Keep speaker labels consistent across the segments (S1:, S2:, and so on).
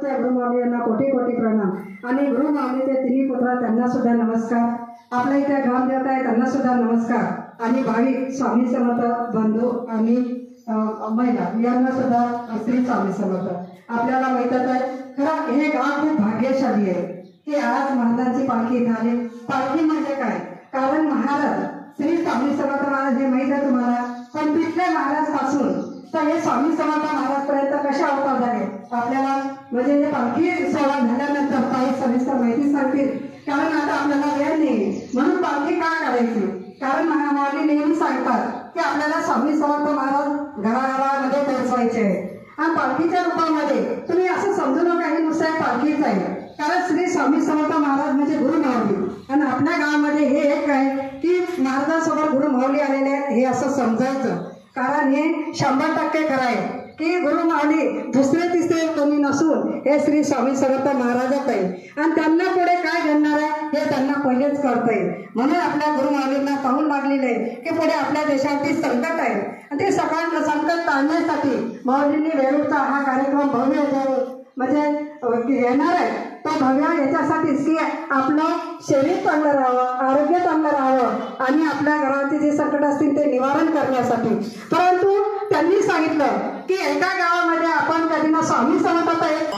S1: गुरुमाऊली यांना कोटी कोटी प्रणाम आणि गुरुमाऊलीचे तिन्ही पुत्र त्यांना सुद्धा नमस्कार. आपल्या इथे ग्रामदेवता आहे त्यांना सुद्धा नमस्कार आणि भाविक स्वामी समर्थ बंधू आणि महिला यांना सुद्धा श्री स्वामी समर्थ. आपल्याला माहीतच आहे खरं हे गाव खूप भाग्यशाली आहे की आज महाराजांची पालखी झाली. पालखी म्हणजे काय? कारण महाराज श्री स्वामी समर्थ महाराज हे माहीत आहे तुम्हाला, पण तिथल्या महाराज पासून तर हे स्वामी समर्थ महाराज पर्यंत कशा अवतार झाले आपल्याला म्हणजे हे पालखी सोहळा झाल्यानंतर काही सविस्तर माहिती सांगतील. कारण आता आपल्याला वेळ नाही म्हणून पालखी का काढायची? कारण महामाऊली नेहमी सांगतात की आपल्याला स्वामी समर्थ महाराज घराघरामध्ये पोहोचवायचे आणि पालखीच्या रूपामध्ये तुम्ही असं समजू नका हे नुसतं पालखीच आहे. कारण श्री स्वामी समर्थ महाराज म्हणजे गुरुमाऊली आणि आपल्या गावामध्ये हे एक आहे की महाराजांसोबत गुरुमाऊली आलेले आहेत हे असं समजायचं. कारण हे 100% खरं आहे की गुरुमाऊली दुसरे तिसरे कोणी नसून हे श्री स्वामी समर्थ महाराजच आहे आणि त्यांना पुढे काय घडणार आहे हे त्यांना पहिलेच कळतंय. म्हणून आपल्या गुरुमाऊलींना पाहून लागलेलं आहे की पुढे आपल्या देशावरती संकट आहे आणि ते संकट टाळण्यासाठी माऊलींनी वेरूळचा हा कार्यक्रम भव्य म्हणजे येणार आहे. तो भव्य याच्यासाठीच की आपलं शरीर चांगलं राहावं, आरोग्य चांगलं राहावं आणि आपल्या घराचे जे संकट असतील ते निवारण करण्यासाठी. परंतु त्यांनी सांगितलं की एका गावामध्ये आपण कधी ना स्वामी समर्थाचा एक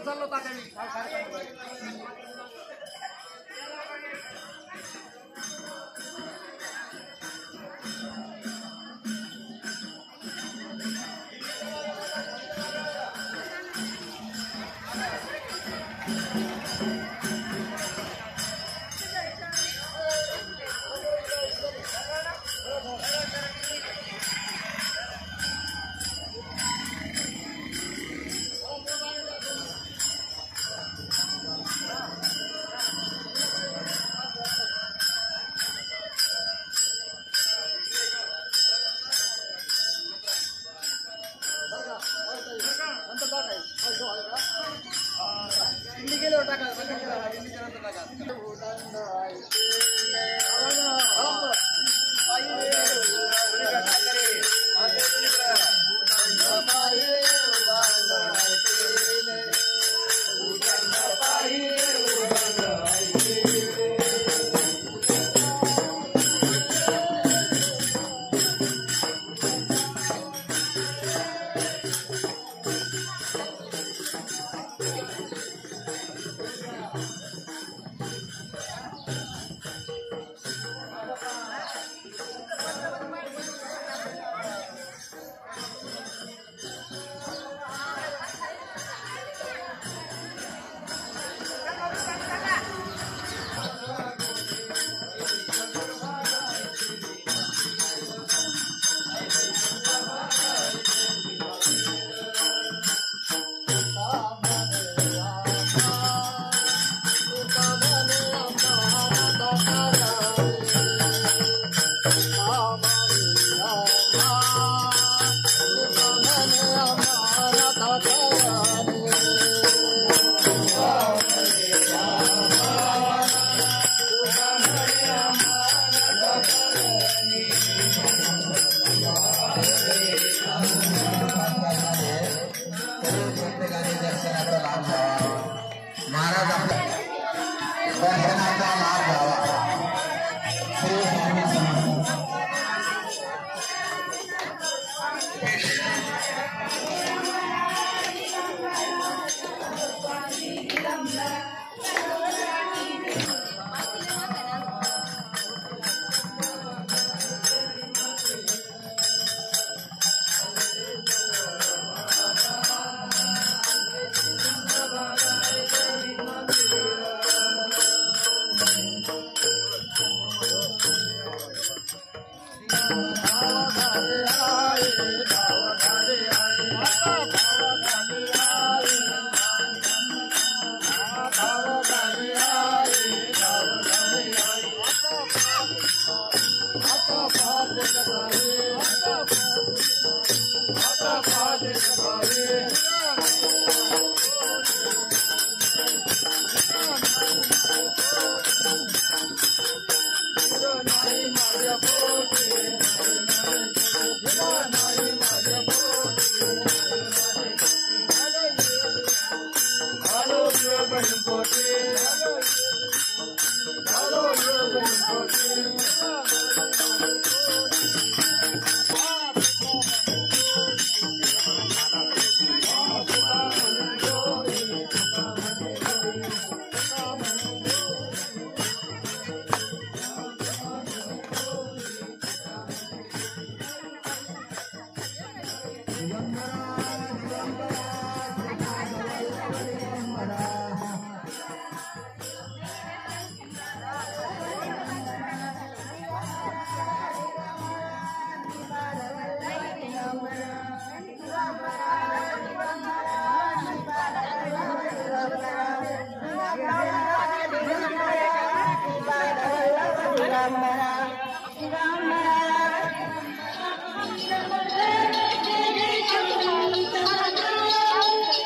S2: चाललो होता गेलो टाका महाराज आपल्या दर्शनाचा लाभ घ्यावा.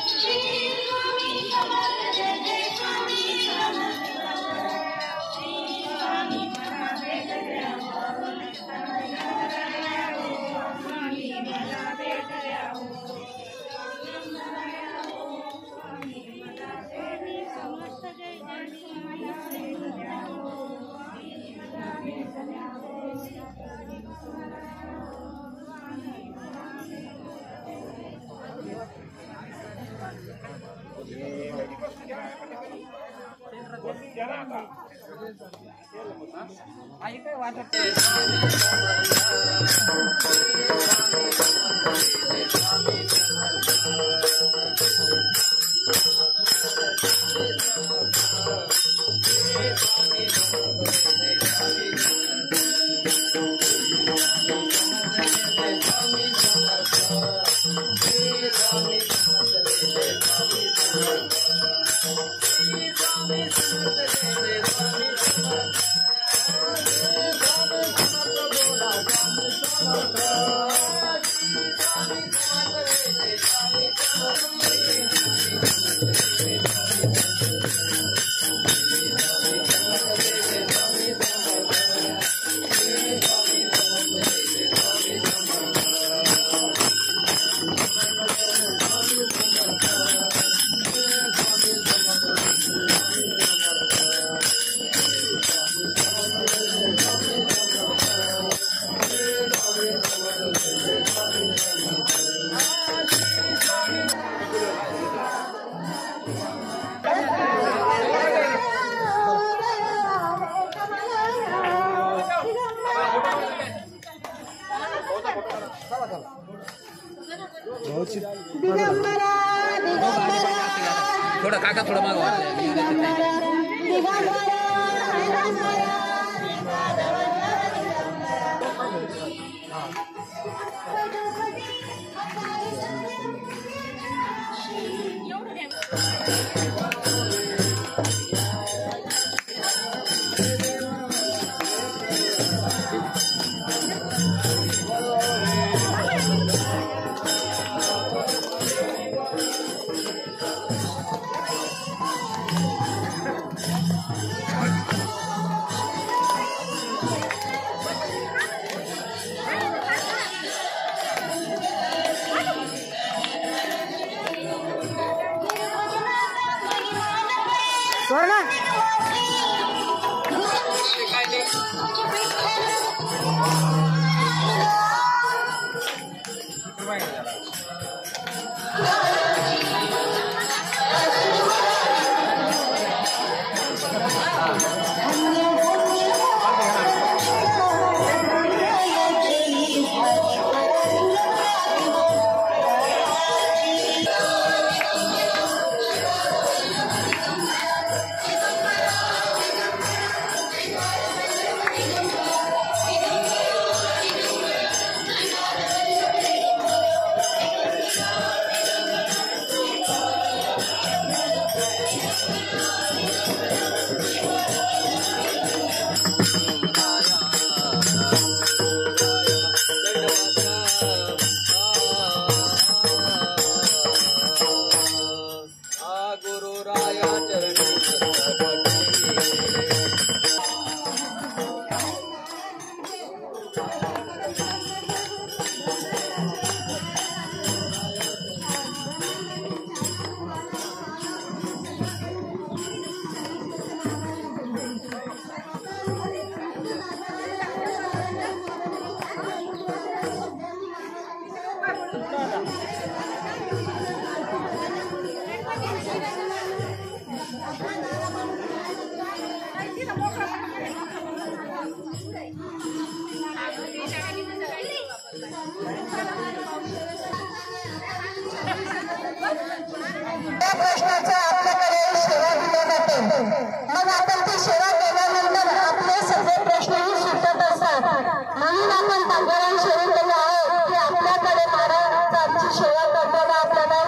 S2: श्री स्वामी समर्थ.
S3: आई काय वाटत थोड़ा काका थोड़ा मागवा
S4: स्वर्ण
S5: प्रश्नाचा आपल्याकडे सेवा दिल्या जाते. मग आपण ती सेवा केल्यानंतर आपले सगळे प्रश्नही सुटत असतात. म्हणून आपण तांबेरान शरीर केले आहे की आपल्याकडे महाराज आमची सेवा करताना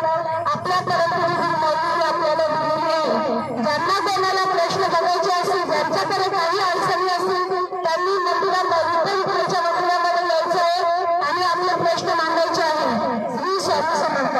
S5: आपल्यापर्यंत मजुरी आपल्याला दिलेली आहे. ज्यांना कोणाला प्रश्न बघायचे असतील, ज्यांच्याकडे काही अडचणी असतील, त्यांनी इकडच्या मंदिरामध्ये यायचं आहे आणि आपले प्रश्न मांडायचे आहे. श्री स्वामी समर्थ.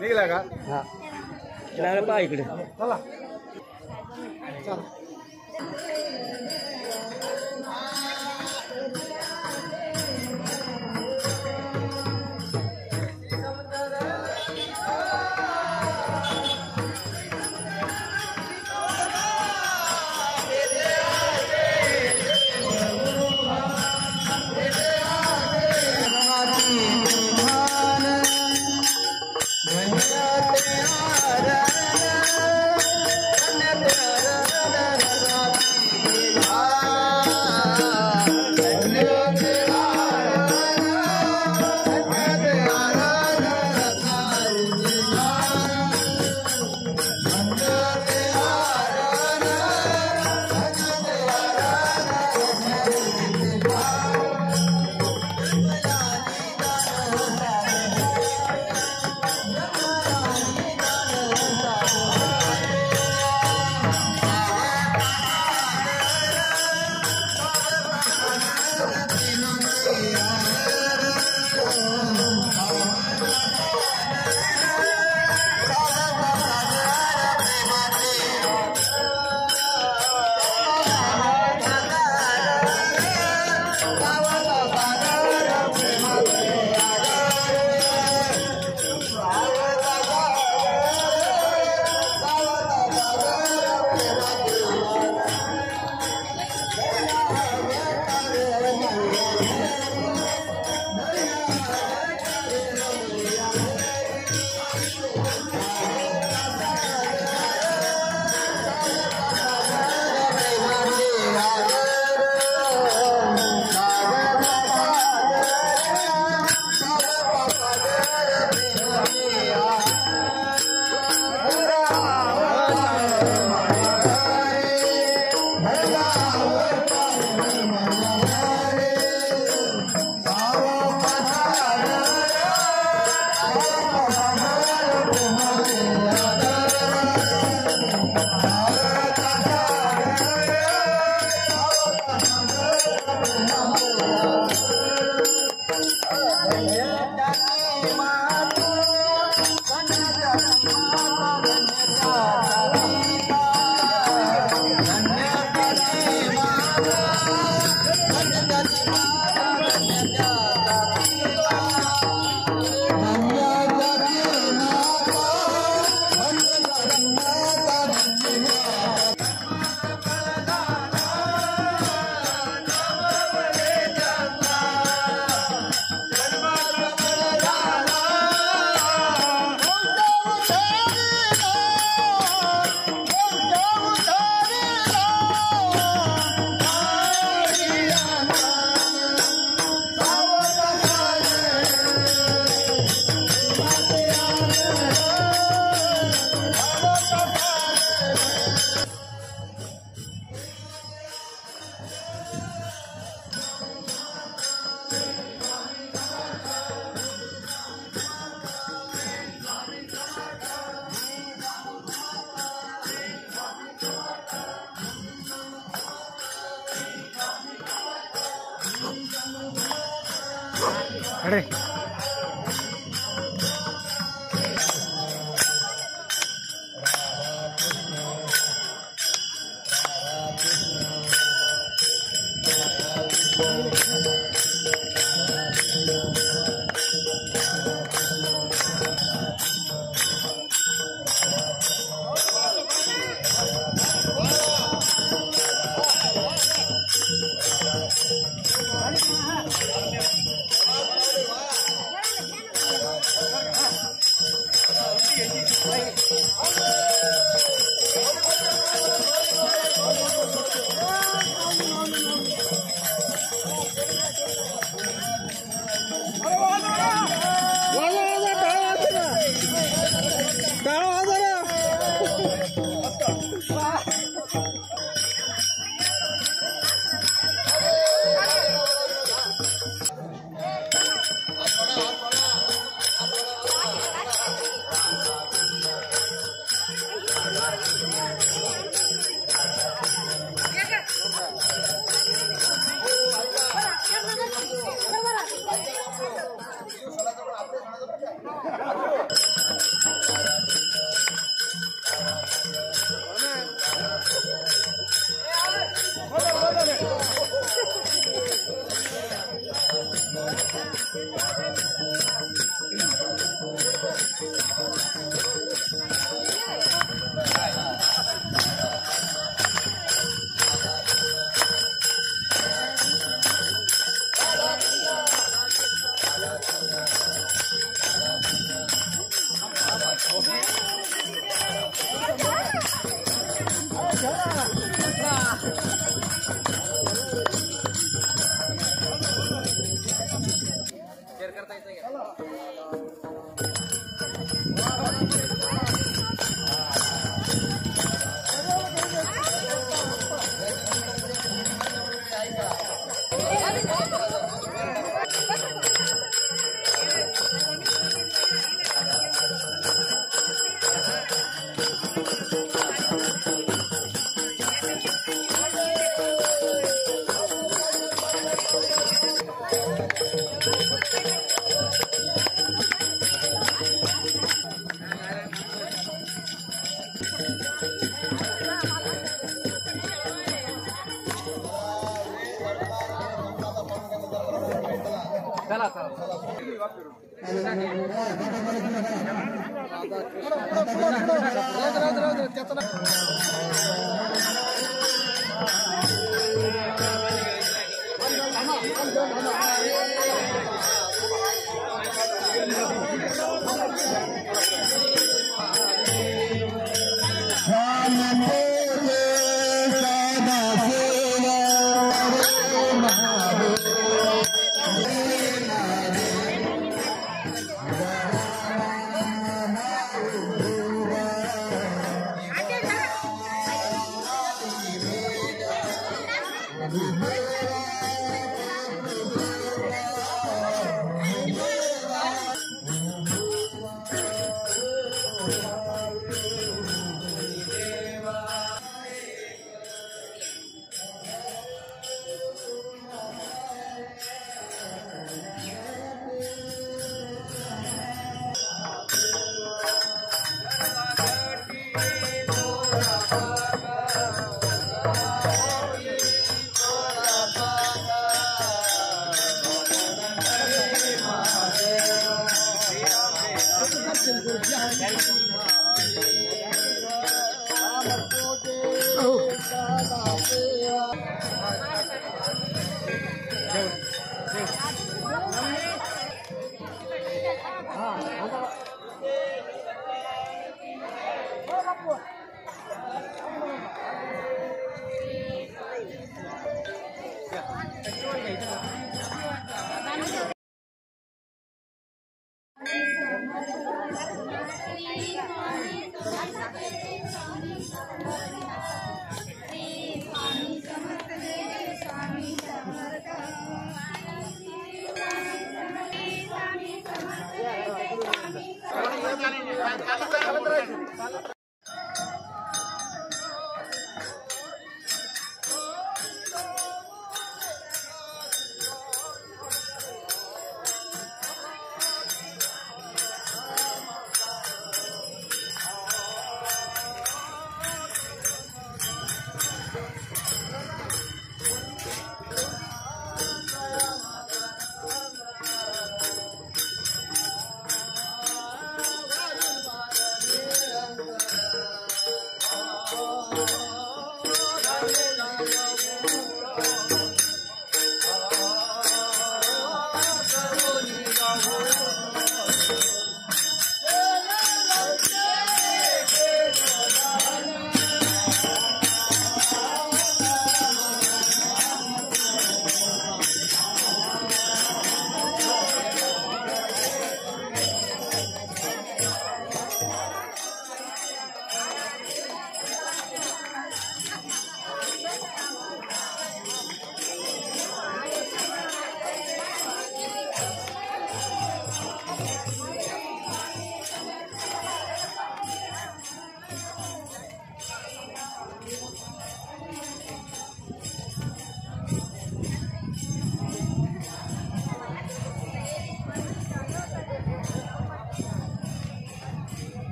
S4: निघला का?
S3: हा पहा इकडे
S4: चला चला
S3: अरे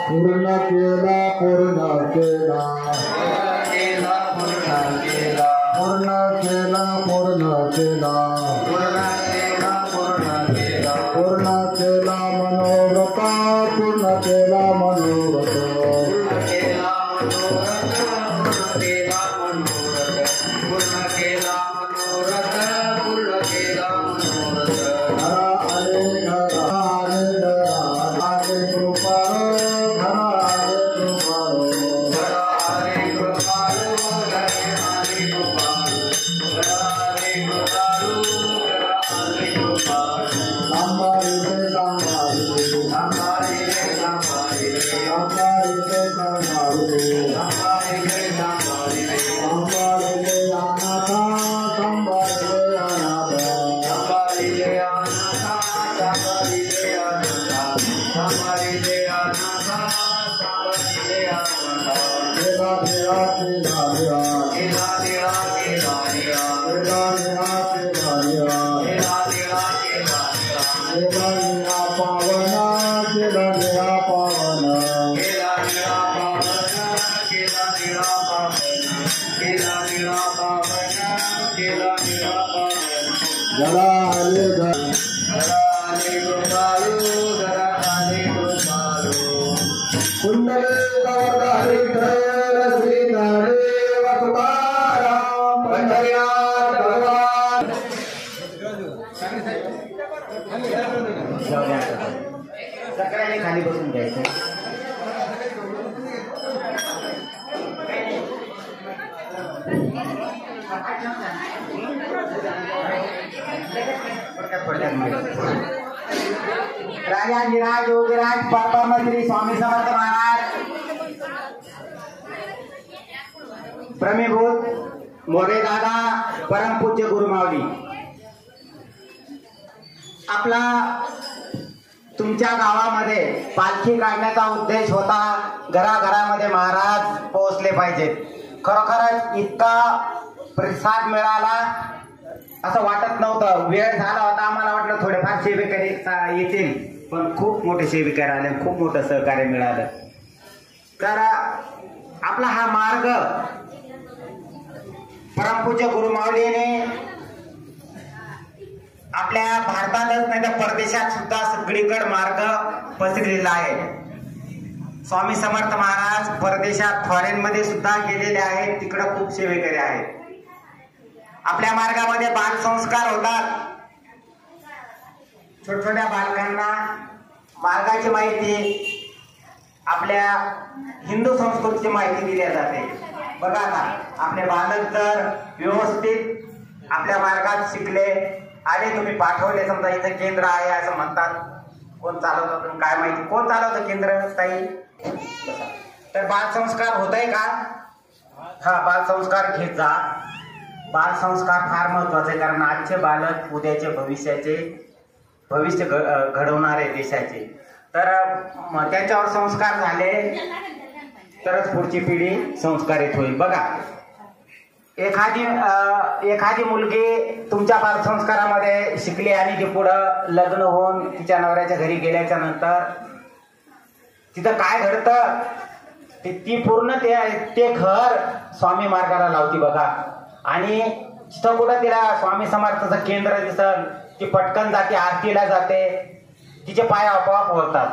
S2: पूर्ण केला पूर्ण केला पूर्ण केला पूर्ण केला पूर्ण केला पूर्ण केला पूर्ण केला मनोरथ पूर्ण केला मनोरथ
S6: सगळ्यांनी खाली बसून घ्यायचं. राजाधिराज योगीराज परमश्री स्वामी समर्थ महाराज प्रमेभूत मोरे दादा परमपूज्य गुरुमावली. आपला तुमच्या गावामध्ये पालखी काढण्याचा उद्देश होता घराघरामध्ये महाराज पोहोचले पाहिजेत. खरोखरच इतका प्रतिसाद मिळाला असं वाटत नव्हतं. वेळ झाला होता, आम्हाला वाटलं थोडेफार सेवेकरी येतील, पण खूप मोठे सेवेकरी आले, खूप मोठं सहकार्य मिळालं. तर आपला हा मार्ग परमपूज्य गुरुमावलीने आपल्या भारतातच नाही तर परदेशात सुद्धा सगळीकडे मार्ग पसरलेला आहे. स्वामी समर्थ महाराज परदेशात फॉरेन मध्ये सुद्धा गेलेले आहेत, तिकडे खूप सेवेकरी आहेत. आपल्या मार्गामध्ये बाल संस्कार होतात. छोट्या बालकांना मार्गाची माहिती, आपल्या हिंदू संस्कृतीची माहिती दिली जाते. बघा आता आपले बालक जर व्यवस्थित आपल्या मार्गात शिकले आणि तुम्ही पाठवले, समजा इथं केंद्र आहे असं म्हणतात, कोण चालवतं काय माहिती, कोण चालवतं केंद्र ताई, तर बाल संस्कार होत आहे का? हा, बाल संस्कार घेत जा. बाल संस्कार फार महत्वाचे आहे, कारण आजचे बालक उद्याचे भविष्य घडवणारे देशाचे. तर त्याच्यावर संस्कार झाले तरच पुढची पिढी संस्कारित होईल. बघा, एखादी मुलगी तुमच्या बाल संस्कारामध्ये शिकली आणि ती पुढं लग्न होऊन तिच्या नवऱ्याच्या घरी गेल्याच्या नंतर तिथं काय घडतं, ती पूर्ण ते घर स्वामी मार्गाला लावती बघा. आणि जिथं कुठं तिला स्वामी समर्थाचं केंद्र दिसल ती पटकन जाते, आरतीला जाते, तिचे पाय आपोआप होतात.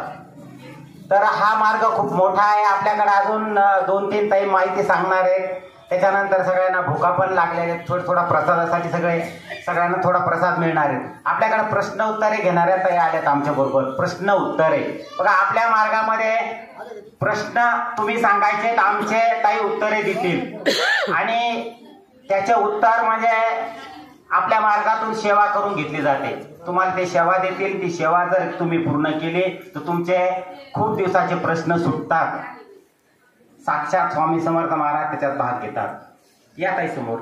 S6: तर हा मार्ग खूप मोठा आहे. आपल्याकडे अजून 2-3 ताई माहिती सांगणार आहेत. त्याच्यानंतर सगळ्यांना भुका पण लागलेल्या आहेत. थोडा प्रसादासाठी सगळ्यांना थोडा प्रसाद मिळणार आहे. आपल्याकडे प्रश्न उत्तरे घेणाऱ्या ताई आल्यात आमच्या बरोबर. प्रश्न उत्तरे बघा, आपल्या मार्गामध्ये प्रश्न तुम्ही सांगायचे, आमचे ताई उत्तरे देतील आणि त्याचे उत्तर म्हणजे आपल्या मार्गातून सेवा करून घेतली जाते. तुम्हाला ते सेवा देतील. ती सेवा जर तुम्ही पूर्ण केली तर तुमचे खूप दिवसाचे प्रश्न सुटतात. साक्षात स्वामी समर्थ महाराज त्याच्यात भाग घेतात. या ताई समोर.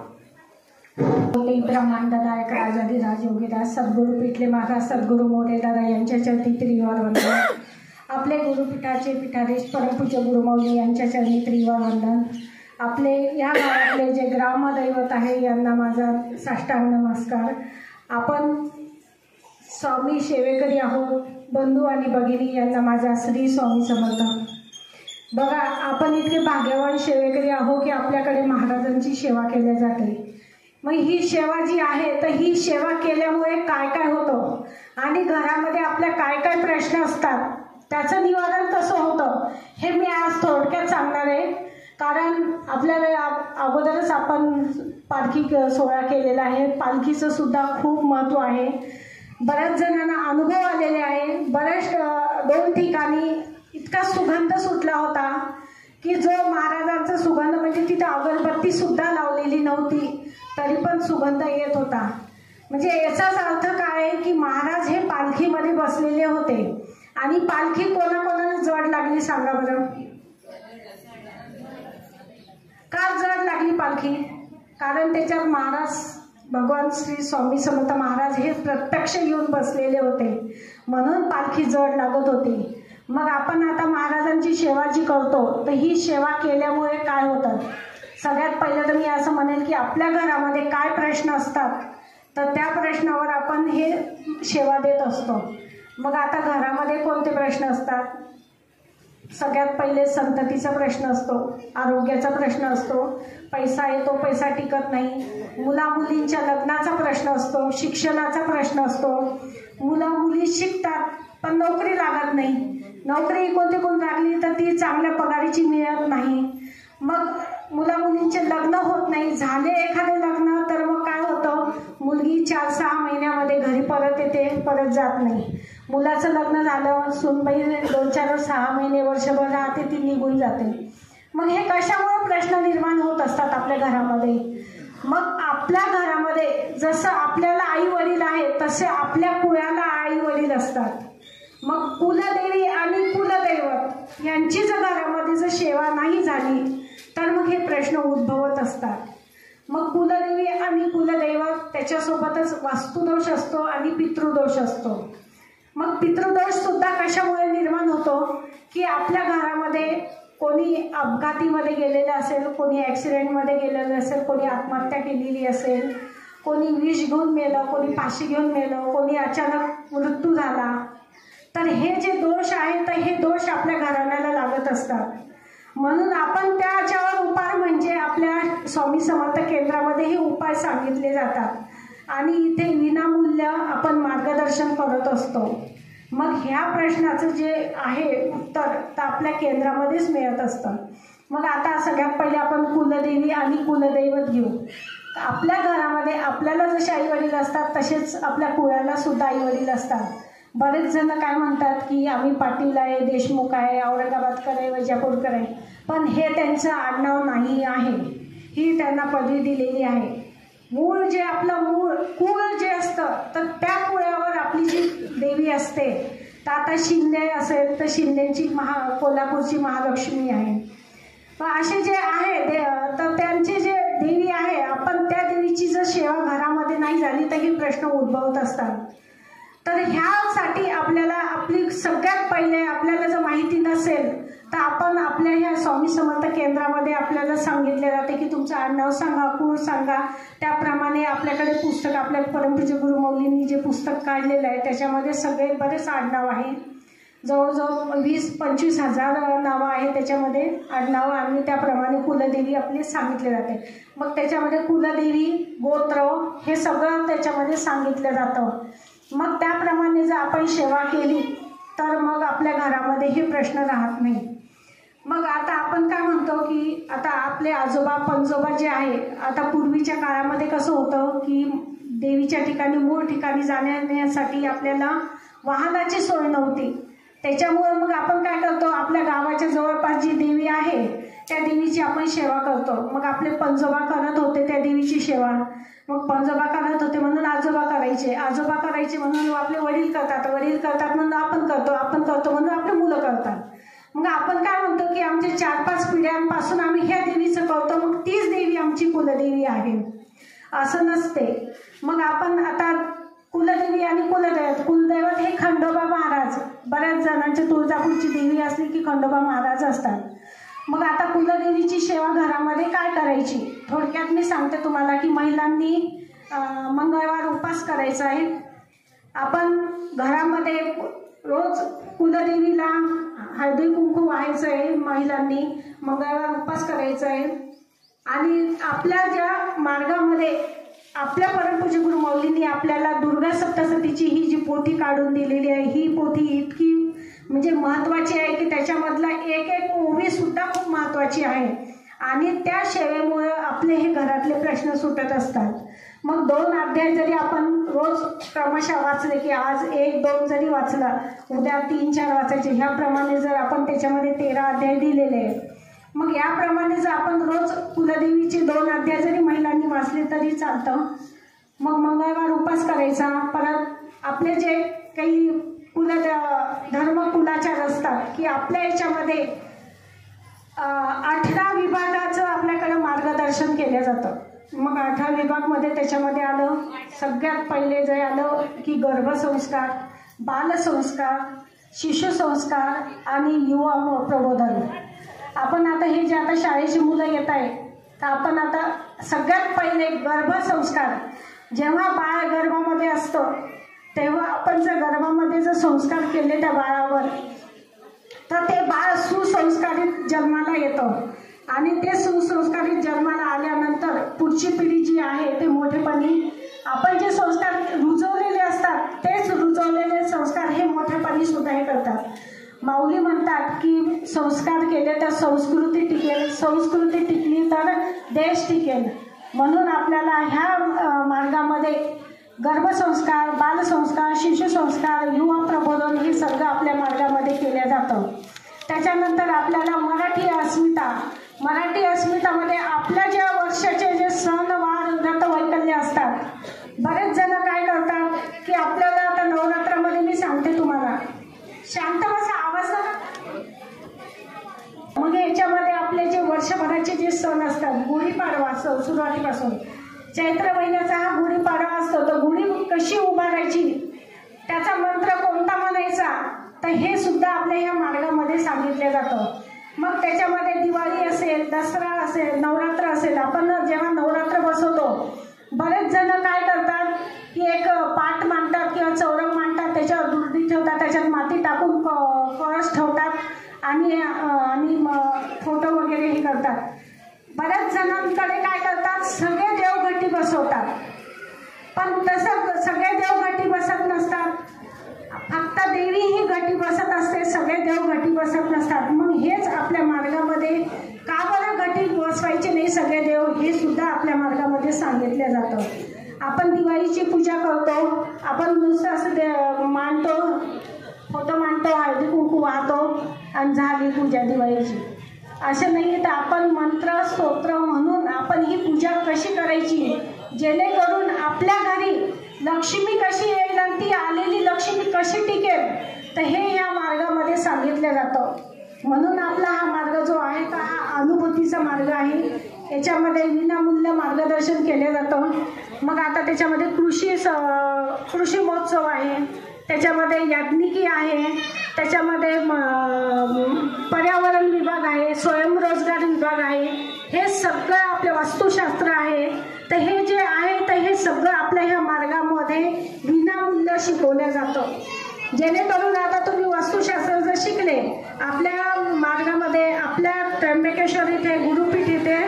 S7: ब्रह्मांडदायक राजाधिराज योगीराज सद्गुरू पिठले महाराज सद्गुरू मोरे दादा यांच्या चरणी त्रिवार वंदन. आपले गुरुपीठाचे पीठाधीश परमपूज्य गुरुमौली यांच्या चरणी त्रिवार वंदन. आपले या गावातले जे ग्रामदैवत आहे यांना माझा साष्टांग नमस्कार. आपण स्वामी सेवेकरी आहोत. बंधू आणि भगिनी यांना माझा श्री स्वामी समर्थ. बघा, आपण इतके भाग्यवान सेवेकरी आहो की आपल्याकडे महाराजांची सेवा केली जाते. मग ही सेवा जी आहे तर ही सेवा केल्यामुळे काय काय होतं आणि घरामध्ये आपल्या काय काय प्रश्न असतात त्याचं निवारण कसं होतं हे मी आज थोडक्यात सांगणार आहे. कारण आपल्याला अगोदरच आपण पालखी सोहळा केलेला आहे. पालखीचं सुद्धा खूप महत्त्व आहे. बऱ्याच जणांना अनुभव आलेले आहे. बऱ्याच 2 ठिकाणी इतका सुगंध सुटला होता की जो महाराजांचा सुगंध म्हणजे तिथं अगरबत्ती सुद्धा लावलेली नव्हती तरी पण सुगंध येत होता. म्हणजे याचाच अर्थ काय आहे की महाराज हे पालखीमध्ये बसलेले होते. आणि पालखी कोणाकोणाला जड लागली सांगा बरं. का जड लागली पालखी? कारण त्याच्यात महाराज भगवान श्री स्वामी समर्थ महाराज हे प्रत्यक्ष येऊन बसलेले होते म्हणून पालखी जड लागत होती. मग आपण आता महाराजांची सेवा जी करतो तर ही सेवा केल्यामुळे काय होतं? सगळ्यात पहिलं तर मी असं म्हणेल की आपल्या घरामध्ये काय प्रश्न असतात तर त्या प्रश्नावर आपण हे सेवा देत असतो. मग आता घरामध्ये कोणते प्रश्न असतात? सगळ्यात पहिले संततीचा प्रश्न असतो, आरोग्याचा प्रश्न असतो, पैसा येतो पैसा टिकत नाही, मुलामुलींच्या लग्नाचा प्रश्न असतो, शिक्षणाचा प्रश्न असतो, मुलं मुली शिकतात पण नोकरी लागत नाही, नोकरी कोणती लागली तर ती चांगल्या पगारीची मिळत नाही, मग मुलामुलींचे लग्न होत नाही, झाले एखादे लग्न तर मग काय होतं, मुलगी 4-6 महिन्यामध्ये घरी परत येते, परत जात नाही. मुलाचं लग्न झालं, सूनबाई 2-4-6 महिने वर्षभर राहते, ती निघून जाते. मग हे कशामुळे प्रश्न निर्माण होत असतात आपल्या घरामध्ये? मग आपल्या घरामध्ये जसं आपल्याला आई वडील आहे तसे आपल्या कुळाला आई वडील असतात. मग कुलदेवी आणि कुलदैवत यांची जर घरामध्ये जर सेवा नाही झाली तर मग हे प्रश्न उद्भवत असतात. मग कुलदेवी आणि कुलदैवत त्याच्यासोबतच वास्तुदोष असतो आणि पितृदोष असतो. मग पितृदोष सुद्धा कशामुळे निर्माण होतो की आपल्या घरामध्ये कोणी अपघातीमध्ये गेलेलं असेल, कोणी ॲक्सिडेंटमध्ये गेलेलं असेल, कोणी आत्महत्या केलेली असेल, कोणी विष घेऊन मेलं, कोणी फाशी घेऊन मेलं, कोणी अचानक मृत्यू झाला, तर हे जे दोष आहेत तर हे दोष आपल्या घराण्याला लागत असतात. म्हणून आपण त्याच्यावर उपाय म्हणजे आपल्या स्वामी समर्थ केंद्रामध्ये हे उपाय सांगितले जातात आणि इथे विनामूल्य आपण मार्गदर्शन करत असतो. मग ह्या प्रश्नाचं जे आहे उत्तर तर आपल्या केंद्रामध्येच मिळत असतं. मग आता सगळ्यात पहिले आपण कुलदेवी आणि कुलदैवत घेऊ. आपल्या घरामध्ये आपल्याला जसे आई वडील असतात तसेच आपल्या कुळाला सुद्धा आई वडील असतात. बरेच जण काय म्हणतात की आम्ही पाटील आहे, देशमुख आहे, औरंगाबादकर आहे, वैजापूरकर आहे, पण हे त्यांचं आडनाव नाही आहे, ही त्यांना पदवी दिलेली आहे. मूळ जे आपलं मूळ कुळ जे असतं तर त्या कुळावर आपली जी देवी असते, तर आता शिंदे असेल तर शिंदेची कोल्हापूरची महालक्ष्मी आहे. असे जे आहे तर त्यांची जे देवी आहे, आपण त्या देवीची जर सेवा घरामध्ये नाही झाली तर हे प्रश्न उद्भवत असतात. तर ह्यासाठी आपल्याला आपली सगळ्यात पहिले आपल्याला जर माहिती नसेल तर आपण आपल्या ह्या स्वामी समर्थ केंद्रामध्ये आपल्याला सांगितले जाते की तुमचं आडनाव सांगा, कुळ सांगा. त्याप्रमाणे आपल्याकडे पुस्तक, आपल्या परमपूज्य गुरुमौलींनी जे पुस्तक काढलेलं आहे त्याच्यामध्ये सगळे बरेच आडनाव आहे. जवळजवळ 20-25 हजार नावं आहे त्याच्यामध्ये आडनावं आणि त्याप्रमाणे कुलदेवी आपली सांगितले जाते. मग त्याच्यामध्ये कुलदेवी, गोत्र हे सगळं त्याच्यामध्ये सांगितलं जातं. मग त्याप्रमाणे जर आपण सेवा केली तर मग आपल्या घरामध्ये हे प्रश्न राहत नाही. मग आता आपण काय म्हणतो की आता आपले आजोबा पणजोबा जे आहे, आता पूर्वीच्या काळामध्ये कसं होतं की देवीच्या ठिकाणी मूळ ठिकाणी जाण्यासाठी आपल्याला वाहनाची सोय नव्हती. त्याच्यामुळे मग आपण काय करतो, आपल्या गावाच्या जवळपास जी देवी आहे त्या देवीची आपण सेवा करतो. मग आपले पणजोबा करत होते त्या देवीची सेवा, मग पणजोबा करत होते म्हणून आजोबा करायचे, आजोबा करायचे म्हणून आपले वडील करतात, वडील करतात म्हणून आपण करतो म्हणून आपले मुलं करतात. मग आपण काय म्हणतो की आमच्या 4-5 पिढ्यांपासून आम्ही ह्या देवीचं करतो, मग तीच देवी आमची कुलदेवी आहे असं नसते. मग आपण आता कुलदेवी आणि कुलदैवत हे खंडोबा महाराज, बऱ्याच जणांच्या तुळजापूरची देवी असली की खंडोबा महाराज असतात. मग आता कुलदेवीची सेवा घरामध्ये काय करायची, थोडक्यात मी सांगते तुम्हाला की महिलांनी मंगळवार उपास करायचा आहे. आपण घरामध्ये रोज कुलदेवीला हळदी कुंकू व्हायचं आहे, महिलांनी मंगळवार उपास करायचा आहे. आणि आपल्या ज्या मार्गामध्ये आपल्या परमपूज्य गुरु मौलींनी आपल्याला दुर्गा सप्तशतीची ही जी पोथी काढून दिलेली आहे, ही पोथी इतकी म्हणजे महत्त्वाची आहे की त्याच्यामधला एक ओवी सुद्धा खूप महत्त्वाची आहे. आणि त्या सेवेमुळे आपले हे घरातले प्रश्न सुटत असतात. मग 2 अध्याय जरी आपण रोज क्रमशः वाचले की आज 1-2 जरी वाचला, उद्या 3-4 वाचायचे, ह्याप्रमाणे जर आपण त्याच्यामध्ये 13 अध्याय दिलेले आहेत. मग याप्रमाणे जर आपण रोज कुलदेवीचे 2 अध्याय जरी महिलांनी वाचले तरी चालतं. मग मंगळवार उपास करायचा. परत आपले जे काही धर्म कुलाचार असतात की आपल्या याच्यामध्ये 18 विभागाचं आपल्याकडे मार्गदर्शन केलं जातं. मग 18 विभागमध्ये त्याच्यामध्ये आलं, सगळ्यात पहिले जे आलं की गर्भसंस्कार, बालसंस्कार, शिशुसंस्कार आणि युवा प्रबोधन. आपण आता हे जे आता शाळेची मुलं येत आहे तर आपण आता सगळ्यात पहिले गर्भसंस्कार, जेव्हा बाळ गर्भामध्ये असतं तेव्हा आपण जर गर्भामध्ये जर संस्कार केले त्या बाळावर तर ते बाळ सुसंस्कारित जन्माला येतं. आणि ते सुसंस्कारित जन्माला आल्यानंतर पुढची पिढी जी आहे ते मोठेपणी आपण जे संस्कार रुजवलेले असतात तेच रुजवलेले संस्कार हे मोठेपणी सुद्धा हे करतात. माऊली म्हणतात की संस्कार केले तर संस्कृती टिकेल, संस्कृती टिकली तर देश टिकेल. म्हणून आपल्याला ह्या मार्गामध्ये गर्भसंस्कार, बालसंस्कार, शिशुसंस्कार, युवा प्रबोधन हे सगळं आपल्या मार्गामध्ये केलं जातं. त्याच्यानंतर आपल्याला मराठी अस्मितामध्ये आपल्या ज्या वर्षाचे जे सण वार व्रत वैकल्य असतात. बरेच जण काय करतात की आपल्याला आता नवरात्रामध्ये मी सांगते तुम्हाला, शांत बसा, आवाज नका. मग याच्यामध्ये आपले जे वर्षभराचे जे सण असतात, गुढीपाडवा सुरुवातीपासून चैत्र महिन्याचा हा गुढीपाडवा असतो. तर गुढी कशी उभारायची, त्याचा मंत्र कोणता म्हणायचा, तर हे सुद्धा आपल्या ह्या मार्गामध्ये सांगितलं जातं. मग त्याच्यामध्ये दिवाळी असेल, दसरा असेल, नवरात्र असेल. आपण जेव्हा नवरात्र बसवतो बरेच जण काय करतात की एक पाट मांडतात किंवा चौरंग मांडतात, त्याच्यावर दुर्डी ठेवतात, त्याच्यात माती टाकून कळस ठेवतात आणि फोटो वगैरे हे करतात. बऱ्याच जणांकडे काय करतात, सगळे देव घटी बसवतात. पण तसं सगळे देव घटी बसत नसतात, फक्त देवी ही घटी बसत असते, सगळे देव घटी बसत नसतात. मग हेच आपल्या मार्गामध्ये का बरं घटी बसवायचे नाही सगळे देव, हे सुद्धा आपल्या मार्गामध्ये सांगितलं जातं. आपण दिवाळीची पूजा करतो, आपण नुसतं असं मांडतो, फोटो मांडतो, हळदी कुंकू वाहतो आणि झाली पूजा दिवाळीची. असं नाही, तर आपण मंत्र स्तोत्र म्हणून आपण ही पूजा कशी करायची जेणेकरून आपल्या घरी लक्ष्मी कशी येईल आणि ती आलेली लक्ष्मी कशी टिकेल, तर हे या मार्गामध्ये सांगितलं जातं. म्हणून आपला हा मार्ग जो आहे तर हा अनुभूतीचा मार्ग आहे. याच्यामध्ये विनामूल्य मार्गदर्शन केले जातं. मग आता त्याच्यामध्ये कृषी महोत्सव आहे, त्याच्यामध्ये याज्ञिकी आहे, त्याच्यामध्ये पर्यावरण विभाग आहे, स्वयंरोजगार विभाग आहे, हे सगळं आपलं वास्तुशास्त्र आहे. तर हे जे आहे तर हे सगळं आपल्या ह्या मार्गामध्ये विनामूल्य शिकवलं जातं. जेणेकरून आता तुम्ही वास्तुशास्त्र जर शिकले, आपल्या मार्गामध्ये आपल्या त्र्यंबकेश्वर इथे गुरुपीठ इथे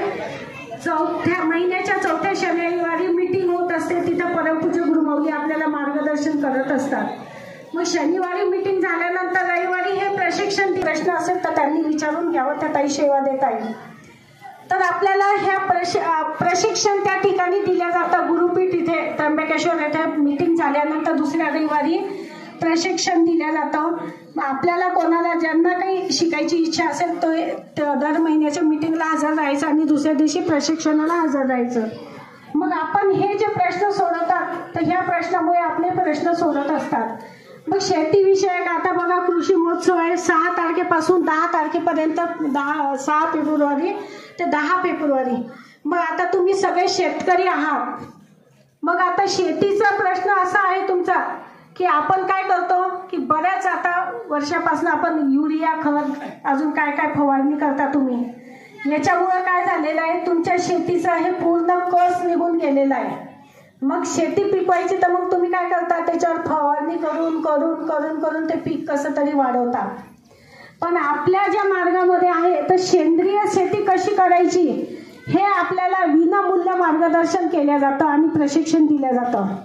S7: महिन्याच्या चौथ्या शनिवारी मीटिंग होत असते. तिथं परमपूज्य गुरुमाऊली आपल्याला मार्गदर्शन करत असतात. मग शनिवारी मीटिंग झाल्यानंतर रविवारी हे प्रशिक्षण प्रश्न असेल तर त्यांनी विचारून घ्यावं, त्या ताई सेवा देता येईल. तर आपल्याला ह्या प्रशिक्षण त्या ठिकाणी दिल्या जातं. गुरुपीठ इथे त्र्यंबकेश्वर इथे मीटिंग झाल्यानंतर दुसऱ्या रविवारी प्रशिक्षण दिलं जातं. आपल्याला कोणाला ज्यांना काही शिकायची इच्छा असेल तो दर महिन्याच्या मीटिंगला हजर राहायचं आणि दुसऱ्या दिवशी प्रशिक्षणाला हजर राहायचं. मग आपण हे जे प्रश्न सोडवतात तर ह्या प्रश्नामुळे आपले प्रश्न सोडत असतात. मग शेतीविषयक आता बघा कृषी महोत्सव आहे 6 तारखेपासून 10 तारखेपर्यंत 6 फेब्रुवारी ते 10 फेब्रुवारी. मग आता तुम्ही सगळे शेतकरी आहात. मग आता शेतीचा प्रश्न असा आहे तुमचा की आपण काय करतो की बऱ्याच आता वर्षापासून आपण युरिया खत अजून काय काय फवारणी करता तुम्ही. याच्यामुळे काय झालेलं आहे तुमच्या शेतीचा हे पूर्ण कस निघून गेलेला आहे. मग शेती पिकवायची तर मग तुम्ही काय करता त्याच्यावर फवारणी करून करून करून करून ते पीक कसं तरी वाढवता. पण आपल्या ज्या मार्गामध्ये आहे तर सेंद्रिय शेती कशी करायची हे आपल्याला विनामूल्य मार्गदर्शन केलं जातं आणि प्रशिक्षण दिलं जातं.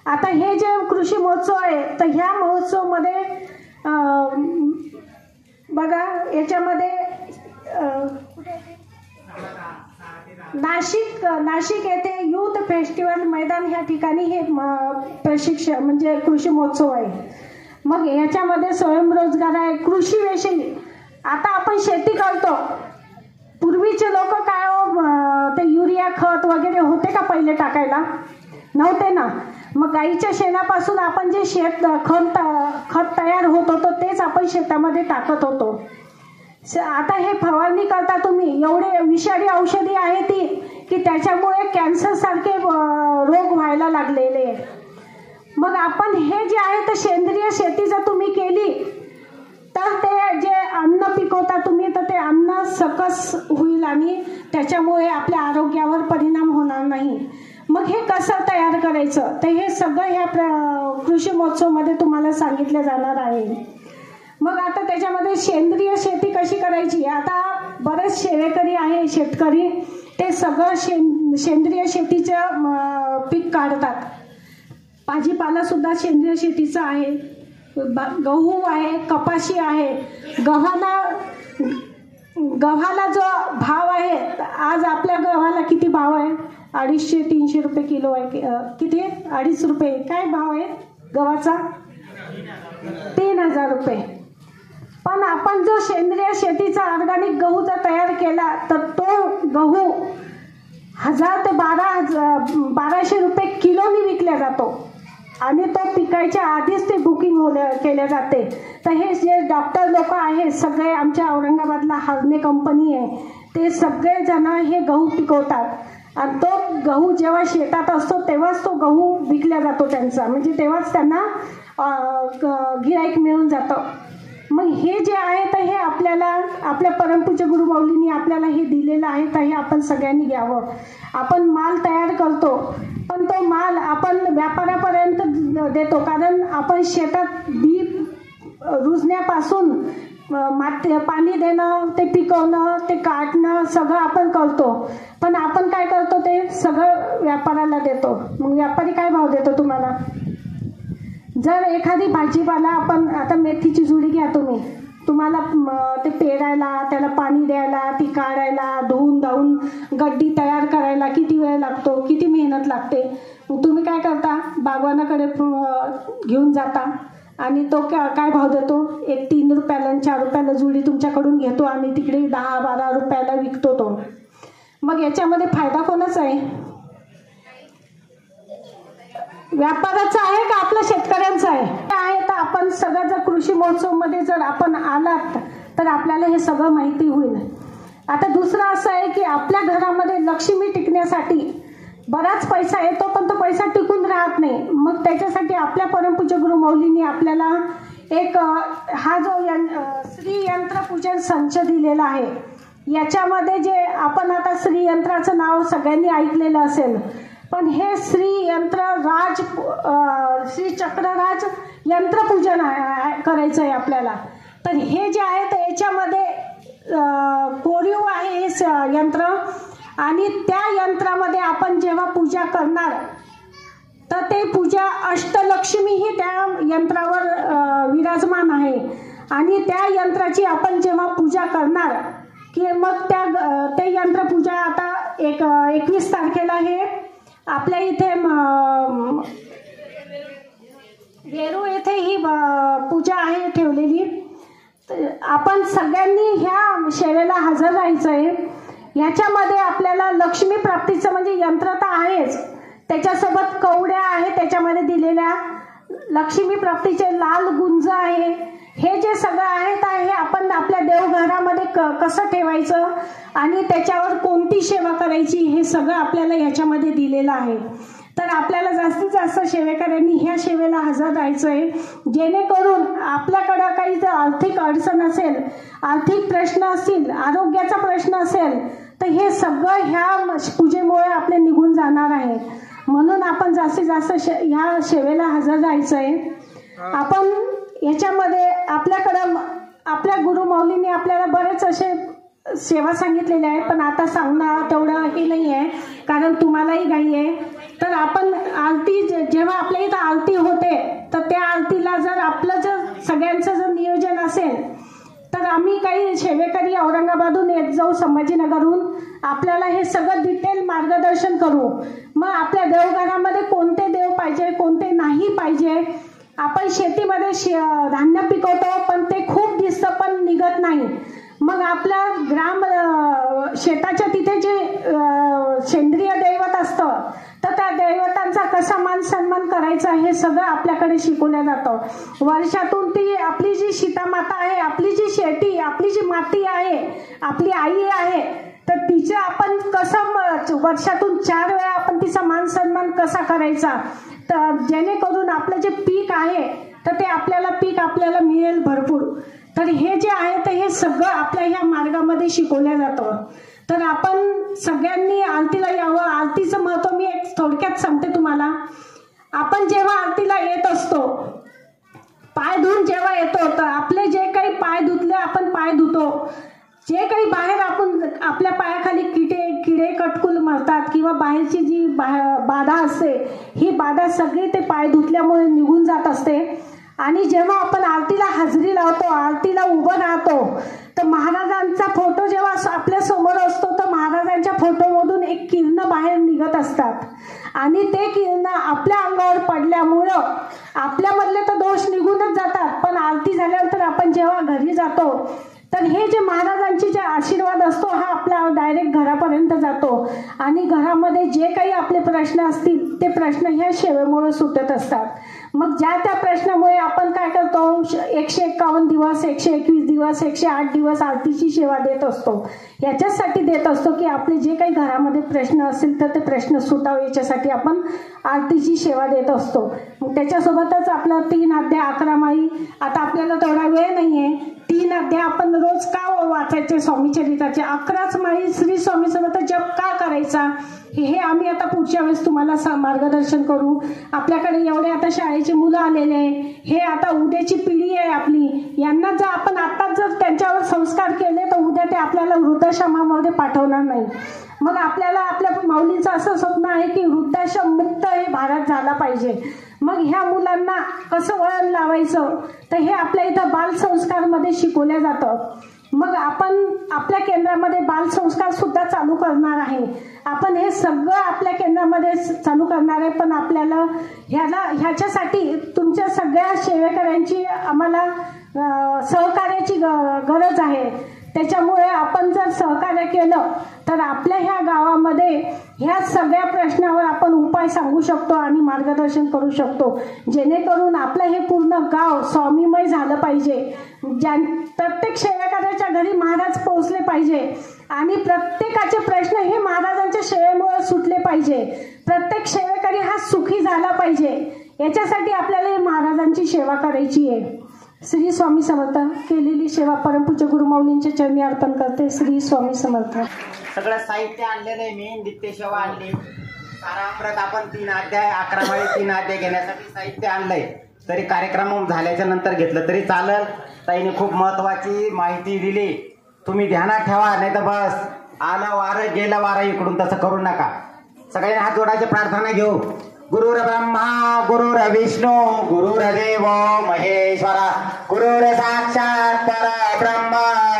S7: आता हे जे कृषी महोत्सव आहे तर ह्या महोत्सवमध्ये बघा याच्यामध्ये नाशिक येथे युथ फेस्टिवल मैदान ह्या ठिकाणी हे प्रशिक्षण म्हणजे कृषी महोत्सव आहे. मग याच्यामध्ये स्वयंरोजगार आहे, कृषीविषयी. आता आपण शेती करतो, पूर्वीचे लोक काय ते युरिया खत वगैरे होते का पहिले टाकायला? नव्हते ना. मग गाईच्या शेणापासून आपण जे खत तयार होत होतं तेच आपण शेतामध्ये टाकत होतो. आता हे फवारणी करता तुम्ही, एवढे विषारी औषधी आहे ती की त्याच्यामुळे कॅन्सर सारखे रोग व्हायला लागलेले. मग आपण हे जे आहे तर सेंद्रिय शेती जर तुम्ही केली तर ते जे अन्न पिकवता तुम्ही तर ते अन्न सकस होईल आणि त्याच्यामुळे आपल्या आरोग्यावर परिणाम होणार नाही. मग हे कसं तयार करायचं तर हे सगळं ह्या कृषी महोत्सवमध्ये तुम्हाला सांगितलं जाणार आहे. मग आता त्याच्यामध्ये सेंद्रिय शेती कशी करायची. आता बरेच शेतकरी आहे, शेतकरी ते सगळं सेंद्रिय शेतीचं पीक काढतात. भाजीपाला सुद्धा सेंद्रिय शेतीचा आहे, गहू आहे, कपाशी आहे. गव्हाला जो भाव आहे आज आपल्या गव्हाला किती भाव आहे? 250-300 रुपये किलो आहे. किती आहे? 2.5 रुपये. काय भाव आहे गव्हाचा? 3000 रुपये. पण आपण जो सेंद्रिय शेतीचा ऑर्गॅनिक गहू जर तयार केला तर तो गहू 1000 ते 1200 रुपये किलोनी विकला जातो आणि तो पिकायच्या आधीच ते बुकिंग केले जाते. तर हे जे डॉक्टर लोक आहेत सगळे आमच्या औरंगाबादला हरणे कंपनी आहे ते सगळे जण हे गहू पिकवतात आणि तो गहू जेव्हा शेतात असतो तेव्हाच तो गहू विकला जातो त्यांचा, म्हणजे तेव्हाच त्यांना गिराईक मिळून जातं. मग हे जे आहे तर हे आपल्याला आपल्या परमपूज्य गुरुमाऊलींनी आपल्याला हे दिलेलं आहे तर हे आपण सगळ्यांनी घ्यावं. आपण माल तयार करतो पण तो माल आपण व्यापाऱ्यापर्यंत देतो, कारण आपण शेतात बी रुजण्यापासून पाणी देणं, ते पिकवणं, ते काढणं सगळं आपण करतो. पण आपण काय करतो ते सगळं व्यापाऱ्याला देतो. मग व्यापारी काय भाव देतो तुम्हाला? जर एखादी भाजीपाला आपण आता मेथीची जुडी घ्या तुम्हाला ते पेरायला, त्याला पाणी द्यायला, ती काढायला, धुवून धावून गड्डी तयार करायला किती वेळ लागतो, किती मेहनत लागते. मग तुम्ही काय करता? बागवानाकडे घेऊन जाता आणि तो काय भाव देतो? 3 रुपयाला 4 रुपयाला जुडी तुमच्याकडून घेतो आणि तिकडे 10-12 रुपयाला विकतो तो. मग याच्यामध्ये फायदा कोणाचा आहे? व्यापाराचा आहे का आपल्या शेतकऱ्यांचा आहे? तर आपण सगळं जर कृषी महोत्सव मध्ये जर आपण आलात तर आपल्याला हे सगळं माहिती होईल. आता दुसरं असं आहे की आपल्या घरामध्ये लक्ष्मी टिकण्यासाठी बराच पैसा येतो पण तो पैसा टिकून राहत नाही. मग त्याच्यासाठी आपल्या परमपूज्य गुरुमाऊलींनी आपल्याला एक हा जो श्री यंत्र पूजन संच दिलेला आहे. याच्यामध्ये जे आपण आता श्री यंत्राचं नाव सगळ्यांनी ऐकलेलं असेल, पण हे श्री यंत्र राज श्री चक्रराज यंत्रपूजन करायचं आहे आपल्याला. तर हे जे आहे तर याच्यामध्ये कोरीव आहे हे यंत्र, आणि त्या यंत्रामध्ये आपण जेव्हा पूजा करणार तर ते पूजा अष्टलक्ष्मी ही त्या यंत्रावर विराजमान आहे. आणि त्या यंत्राची आपण जेव्हा पूजा करणार की मग ते यंत्रपूजा आता 21 तारखेला हे आपल्या इथे वेरूळ येथे ही पूजा आहे ठेवलेली. आपण सगळ्यांनी ह्या सेवेला हजर राहायचं आहे. ह्याच्यामध्ये आपल्याला लक्ष्मी प्राप्तीचं म्हणजे यंत्र तर आहेच, त्याच्यासोबत कवड्या आहे त्याच्यामध्ये दिलेल्या, लक्ष्मी प्राप्तीचे लाल गुंज आहे. हे जे सगळं आहे तर हे आपण आपल्या देवघरामध्ये कसं ठेवायचं आणि त्याच्यावर कोणती सेवा करायची हे सगळं आपल्याला ह्याच्यामध्ये दिलेलं आहे. तर आपल्याला जास्तीत जास्त सेवेकऱ्यांनी ह्या सेवेला हजर राहायचं आहे, जेणेकरून आपल्याकडं काही जर आर्थिक अडचण असेल, आर्थिक प्रश्न असतील, आरोग्याचा प्रश्न असेल तर हे सगळं ह्या पूजेमुळे आपले निघून जाणार आहे. म्हणून आपण जास्तीत जास्त ह्या सेवेला हजर राहायचं आहे. आपण याच्यामध्ये आपल्याकडं आपल्या गुरुमौलींनी आपल्याला बरेच असे सेवा सांगितलेल्या आहेत, पण आता सांगणं तेवढं हे नाही आहे कारण तुम्हालाही घाई आहे. तर आपण आरती जेव्हा आपल्या इथं आरती होते तर त्या आरतीला जर आपलं जर सगळ्यांचं जर नियोजन असेल तर आम्ही काही सेवेकरी औरंगाबादहून येत जाऊ, संभाजीनगरहून, आपल्याला हे सगळं डिटेल मार्गदर्शन करू. मग आपल्या देवघरामध्ये कोणते देव पाहिजे, कोणते नाही पाहिजे. आपण शेतीमध्ये धान्य पिकवतो पण ते खूप दिसतं पण निघत नाही. मग आपल्या शेताच्या तिथे जे सेंद्रिय दैवत असतं तर त्या दैवतांचा कसा मान सन्मान करायचा हे सगळं आपल्याकडे शिकवलं जातं. वर्षातून ती आपली जी सीतामाता आहे, आपली जी शेती, आपली जी माती आहे, आपली आई आहे, तर तिचं आपण कसं वर्षातून 4 वेळा आपण तिचा मान सन्मान कसा करायचा, तर जेणेकरून आपलं जे पीक आहे तर ते आपल्याला मिळेल भरपूर. तर हे जे आहे तर हे सगळं आपल्या ह्या मार्गामध्ये शिकवलं जातं. तर आपण सगळ्यांनी आरतीला यावं. आरतीचं महत्त्व मी एक थोडक्यात सांगते तुम्हाला. आपण जेव्हा आरतीला येत असतो, पाय धुवून जेव्हा येतो तर आपले जे काही पाय धुतले आपण पाय धुतो, जे काही बाहेर आपण आपल्या पायाखाली किडे कटकुल मरतात किंवा बाहेरची जी बाधा असते ही बाधा सगळी ते पाय धुतल्यामुळे निघून जात असते. आणि जेव्हा आपण आरतीला हजेरी लावतो, आरतीला उभं राहतो, तर महाराजांचा फोटो जेव्हा आपल्या समोर असतो तर महाराजांच्या फोटोमधून एक किरण बाहेर निघत असतात आणि ते किरण आपल्या अंगावर पडल्यामुळं आपल्यामधले तर दोष निघूनच जातात. पण आरती झाल्यानंतर आपण जेव्हा घरी जातो तर हे जे महाराजांचे जे आशीर्वाद असतो हा आपल्या डायरेक्ट घरापर्यंत जातो आणि घरामध्ये जे काही आपले प्रश्न असतील ते प्रश्न ह्या सेवेमुळे सुटत असतात. मग ज्या त्या प्रश्नामुळे आपण काय करतो, 151 दिवस, 121 दिवस, 108 दिवस आरतीची सेवा देत असतो. याच्यासाठी देत असतो की आपले जे काही घरामध्ये प्रश्न असतील तर ते प्रश्न सुटावे, याच्यासाठी आपण आरतीची सेवा देत असतो. मग त्याच्यासोबतच आपलं 3 अध्याय 11 माळी, आता आपल्याला तेवढा वेळ नाही आहे, 3 अध्याय आपण रोज का वाचायचे स्वामी चरित्राचे, 11च माळी श्री स्वामी समर्थ जप का करायचा हे आम्ही आता पुढच्या वेळेस तुम्हाला मार्गदर्शन करू. आपल्याकडे एवढे आता शाळेची मुलं आलेले आहे, हे आता उद्याची पिढी आहे आपली, यांना जर आपण आताच जर त्यांच्यावर संस्कार केले तर उद्या ते आपल्याला वृद्धाश्रमामध्ये पाठवणार नाही. मग आपल्याला आपल्या माऊलींचं असं स्वप्न आहे की वृद्धाश्रम मुक्त हे भारत झाला पाहिजे. मग ह्या मुलांना कसं वळण लावायचं तर हे आपल्या इथं बालसंस्कारमध्ये शिकवलं जातं. मग आपण आपल्या केंद्रामध्ये बालसंस्कार सुद्धा चालू करणार आहे. आपण हे सगळं आपल्या केंद्रामध्ये चालू करणार आहे. पण आपल्याला ह्याच्यासाठी तुमच्या सगळ्या सेवेकऱ्यांची आम्हाला सहकार्याची गरज आहे. त्याच्यामुळे आपण जर सहकार्य केलं तर आपल्या ह्या गावामध्ये ह्या सगळ्या प्रश्नावर आपण उपाय सांगू शकतो आणि मार्गदर्शन करू शकतो, जेणेकरून आपलं हे पूर्ण गाव स्वामीमय झालं पाहिजे. प्रत्येक सेवेकऱ्याच्या घरी महाराज पोहोचले पाहिजे आणि प्रत्येकाचे प्रश्न हे महाराजांच्या सेवेमुळे सुटले पाहिजे. प्रत्येक सेवेकरी हा सुखी झाला पाहिजे. याच्यासाठी आपल्याला महाराजांची सेवा करायची आहे. श्री स्वामी समर्थ. केलेली सेवा परमपूज्य गुरुमाऊलींच्या चरणी अर्पण करते. श्री स्वामी समर्थ.
S6: सगळं साहित्य आणलेलं आहे मी, नित्य सेवा आणली, साराप्रत आपण 3 अध्याय 11 माळी 3 अध्याय घेण्यासाठी साहित्य आणलंय. तरी कार्यक्रम झाल्याच्या नंतर घेतलं तरी चालेल. ताईने खूप महत्वाची माहिती दिली. तुम्ही ध्यानात ठेवा, नाही तर बस आला वारं गेला वारं इकडून, तसं करू नका. सगळ्यांनी हात जोडायची प्रार्थना घेऊ. गुरुर ब्रह्मा गुरुर विष्णू गुरुर्देव महेश्वरा गुरुर साक्षात परब्रह्म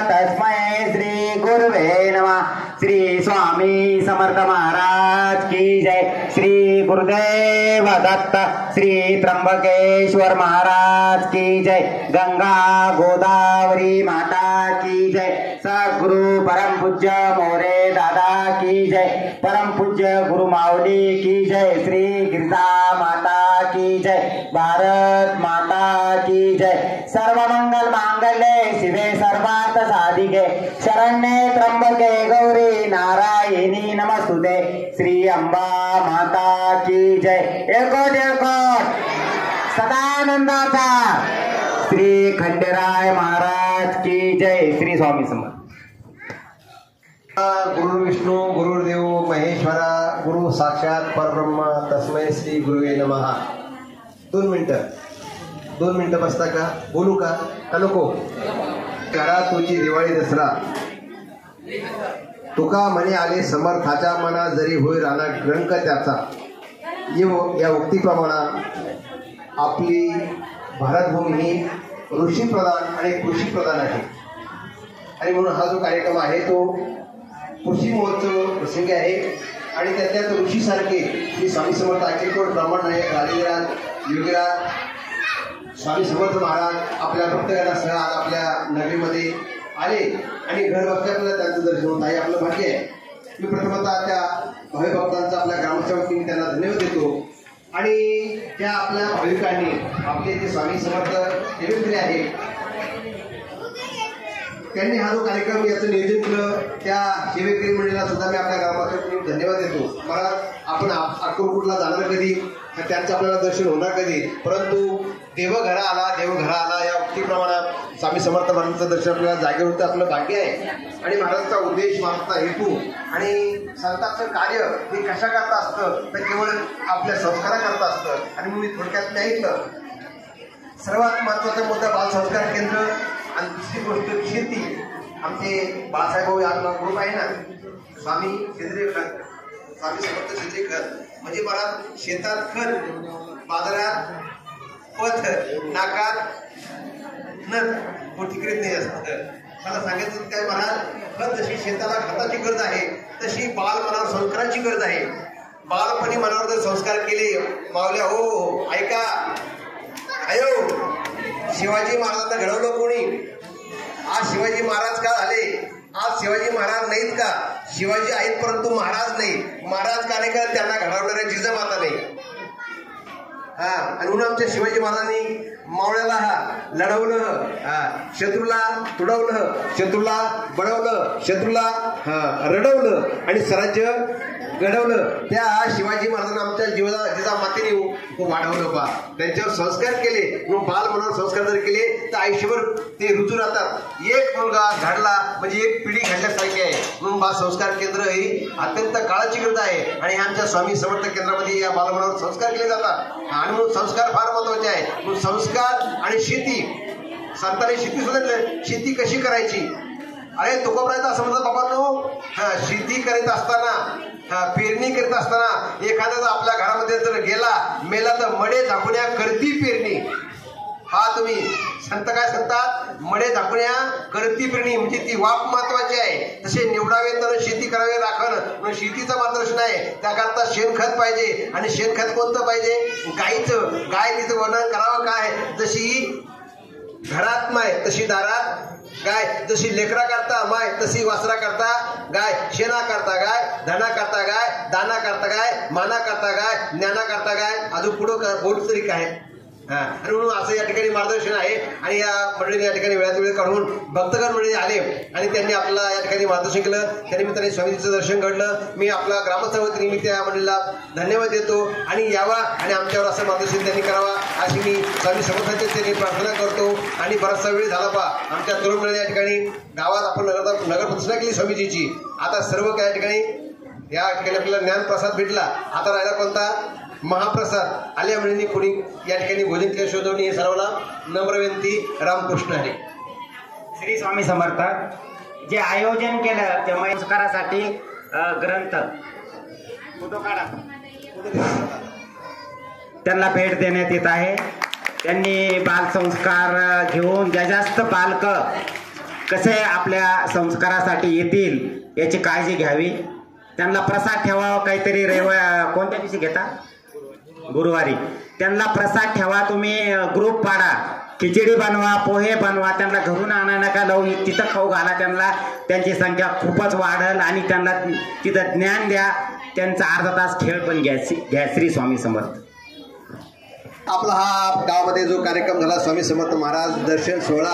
S6: तस्मै श्री गुरुवे नमः. श्री स्वामी समर्थ महाराज की जय. श्री गुरुदेव दत्त श्री त्र्यंबकेश्वर महाराज की जय. गंगा गोदावरी माता की जय. सद्गुरु परम पूज्य मोरे दादा की जय. परम पूज्य गुरु माऊली की जय. श्री गिरजा माता की जय. भारत माता की जय. सर्व मंगल मांगल्ये शिवे सर्वार्थ साधिके शरण्ये त्र्यंबके गौरी नारायणी नमस्तुते. श्री अंबा माता की जय. एकट एकट सदानंदाचा श्री खंडेराय महाराज की जय. श्री स्वामी समर्थ.
S8: गुरु विष्णू गुरुर्देव महेश्वरा गुरु साक्षात परब्रह्म तस्मै श्री गुरुवे नमः. 2 मिनिटं बसता का? बोलू का नको? करा तुझी दिवाळी दसरा. तुका म्हणे आले समर्थाच्या मना जरी होय राणा ग्रंक त्याचा. या उक्तीप्रमाणे आपली भारतभूमी ही ऋषी प्रधान आणि कृषी प्रधान आहे. आणि म्हणून हा जो कार्यक्रम आहे तो कृषी महोत्सव प्रसंगी आहे. आणि त्यात ऋषीसारखे श्री स्वामी समर्थ अक्कलकोट ब्राह्मण नायक राजेंद्रराज योगीराज स्वामी समर्थ महाराज आपल्या भक्तगणासह आज आपल्या नगरीमध्ये आले आणि घर बसल्या आपल्याला त्यांचं दर्शन होत आहे. आपलं भाग्य आहे. मी प्रथमतः त्या भावी भक्तांचा आपल्या ग्रामसेवक वतीने त्यांना धन्यवाद देतो. आणि त्या आपल्या भाविकांनी आपले जे स्वामी समर्थ सेवेकरी आहेत त्यांनी हा जो कार्यक्रम याचं नियोजन केलं त्या सेवेकरी मंडळीला सुद्धा मी आपल्या ग्रामसेवक धन्यवाद देतो. मला आपण अक्कलकोटला जाणार कधी, त्यांचं आपल्याला दर्शन होणार कधी, परंतु देवघरा आला या उक्तीप्रमाणे स्वामी समर्थ महाराजांचं दर्शन आपल्याला जागेवर होतं. आपलं भाग्य आहे. आणि महाराजांचा उद्देश, महाराजांचा हेतू आणि संतांचं कार्य हे कशा करता असतं तर केवळ आपल्या संस्काराकरता असतं. आणि मी थोडक्यात ऐकलं सर्वात महत्वाचा मुद्दा बालसंस्कार केंद्र आणि दुसरी गोष्ट शेती. आमचे बाळासाहेब आपला ग्रुप आहे ना स्वामी सेंद्रिय खत, स्वामी समर्थ सेंद्रिय खत म्हणजे मला शेतात खत, बाजारात पथ, नाकात नथ मोठीकृत नाही असतं. मला सांगायचं काय महाराज, खत जशी शेताला खताची गरज आहे तशी बाल मनावर संस्काराची गरज आहे. बालपणी मनावर जर संस्कार केले मावल्या हो ऐका अयो शिवाजी महाराजांना घडवलं कोणी? आज शिवाजी महाराज का झाले? आज शिवाजी महाराज नाहीत का? शिवाजी आहेत परंतु महाराज नाही. महाराज का नाही का? त्यांना घडवणाऱ्या जिजामाता नाही. आणि म्हणून आमच्या शिवाजी महाराजांनी मावळ्याला लढवलं, शत्रूला तुडवलं, शत्रूला बळवलं, शत्रूला रडवलं आणि स्वराज्य घडवलं. त्या शिवाजी महाराजांना आमच्या जिजामातेने वाढवलं बा. त्यांच्यावर संस्कार केले. म्हणून बाल मनावर संस्कार जर केले तर आयुष्यभर ते रुजू राहतात. एक मुलगा घडला म्हणजे एक पिढी घडल्यासारखी आहे. म्हणून बाल संस्कार केंद्र ही अत्यंत काळाची गरज आहे. आणि आमच्या स्वामी समर्थ केंद्रामध्ये या बालमनावर संस्कार केले जातात. आणि म्हणून संस्कार फार महत्वाचे आहे. म्हणून संस्कार आणि शेती, संतांनी शेती सुद्धा शेती कशी करायची. अरे तुकोबरायचा असं म्हणतात बाबांनो, शेती करीत असताना पेरणी करीत असताना एखाद्या आपल्या घरामध्ये जर गेला मेला तर मडे झाकुण्या करती पेरणी. हा तुम्ही संत काय सांगतात, मडे झाकुण्या करती पेरणी म्हणजे ती वाप महत्वाची आहे. तसे निवडावे तर शेती करावे राखण म्हणून शेतीचं मार्गदर्शन आहे. त्याकरता शेणखत पाहिजे. आणि शेणखत कोणतं पाहिजे? गायीचं. गाय तिचं वर्णन करावं काय, जशी घरात माय तशी दारात गाय, जशी लेकरा करता माय तशी वासरा करता गाय, शेणा करता गाय, धना करता गाय, दाना करता गाय, माना करता गाय, ज्ञाना करता गाय, अजून पुढं बोल तरी काय. आणि म्हणून असं या ठिकाणी मार्गदर्शन आहे. आणि या मंडळीने या ठिकाणी वेळात वेळ काढून भक्तगण मंडळी आले आणि त्यांनी आपल्याला या ठिकाणी मार्गदर्शन केलं. त्यानिमित्ताने स्वामीजीचं दर्शन घडलं. मी आपला ग्रामसेवक निमित्त या मंडळीला धन्यवाद देतो. आणि यावा आणि आमच्यावर असं मार्गदर्शन त्यांनी करावा अशी मी स्वामी समर्थांच्या त्यांनी प्रार्थना करतो. आणि बराचसा वेळ झाला पा आमच्या तरुण मंडळी या ठिकाणी गावात आपण नगर प्रतिष्ठा केली स्वामीजीची. आता सर्व काही ठिकाणी या ठिकाणी आपल्याला ज्ञान प्रसाद भेटला. आता राहिला कोणता? महाप्रसाद आल्या मुलींनी कोणी या ठिकाणी भोजन केल्या शोधवणी हे सर्वांना नम्र विनंती. रामकृष्ण हरी.
S6: श्री स्वामी समर्थ. जे आयोजन केलं ते संस्कारासाठी ग्रंथ फोटो काढा त्यांना भेट देण्यात येत आहे. त्यांनी बालसंस्कार घेऊन जास्त पालक कसे आपल्या संस्कारासाठी येतील याची काळजी घ्यावी. त्यांना प्रसाद ठेवावा. काहीतरी कोणत्या दिवशी घेता? गुरुवारी. त्यांना प्रसाद ठेवा. तुम्ही ग्रुप पाडा. खिचडी बनवा, पोहे बनवा. त्यांना घरून आणा नका लावून तिथं खाऊ घाला. त्यांना त्यांची संख्या खूपच वाढेल आणि त्यांना तिथं ज्ञान द्या. त्यांचा अर्धा तास खेळ पण घ्या. श्री स्वामी समर्थ.
S8: आपला हा गावामध्ये जो कार्यक्रम झाला स्वामी समर्थ महाराज दर्शन सोहळा,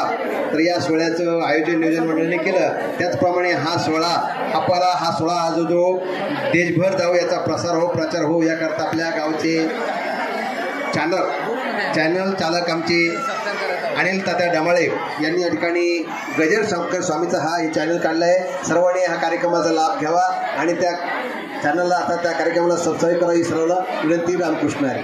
S8: तर या सोहळ्याचं आयोजन नियोजन मंडळाने केलं. त्याचप्रमाणे हा सोहळा आपला हा सोहळा जो देशभर जाऊ, याचा प्रसार हो, प्रचार हो, याकरता आपल्या गावचे चॅनल चालक आमचे अनिल तात्या डमाळे यांनी या ठिकाणी गजर शंकर स्वामीचा हा हे चॅनल काढला आहे. सर्वांनी हा कार्यक्रमाचा लाभ घ्यावा आणि त्या चॅनलला आता त्या कार्यक्रमाला सबस्क्राईब करा ही सर्वांना विनंती. रामकृष्ण हरी.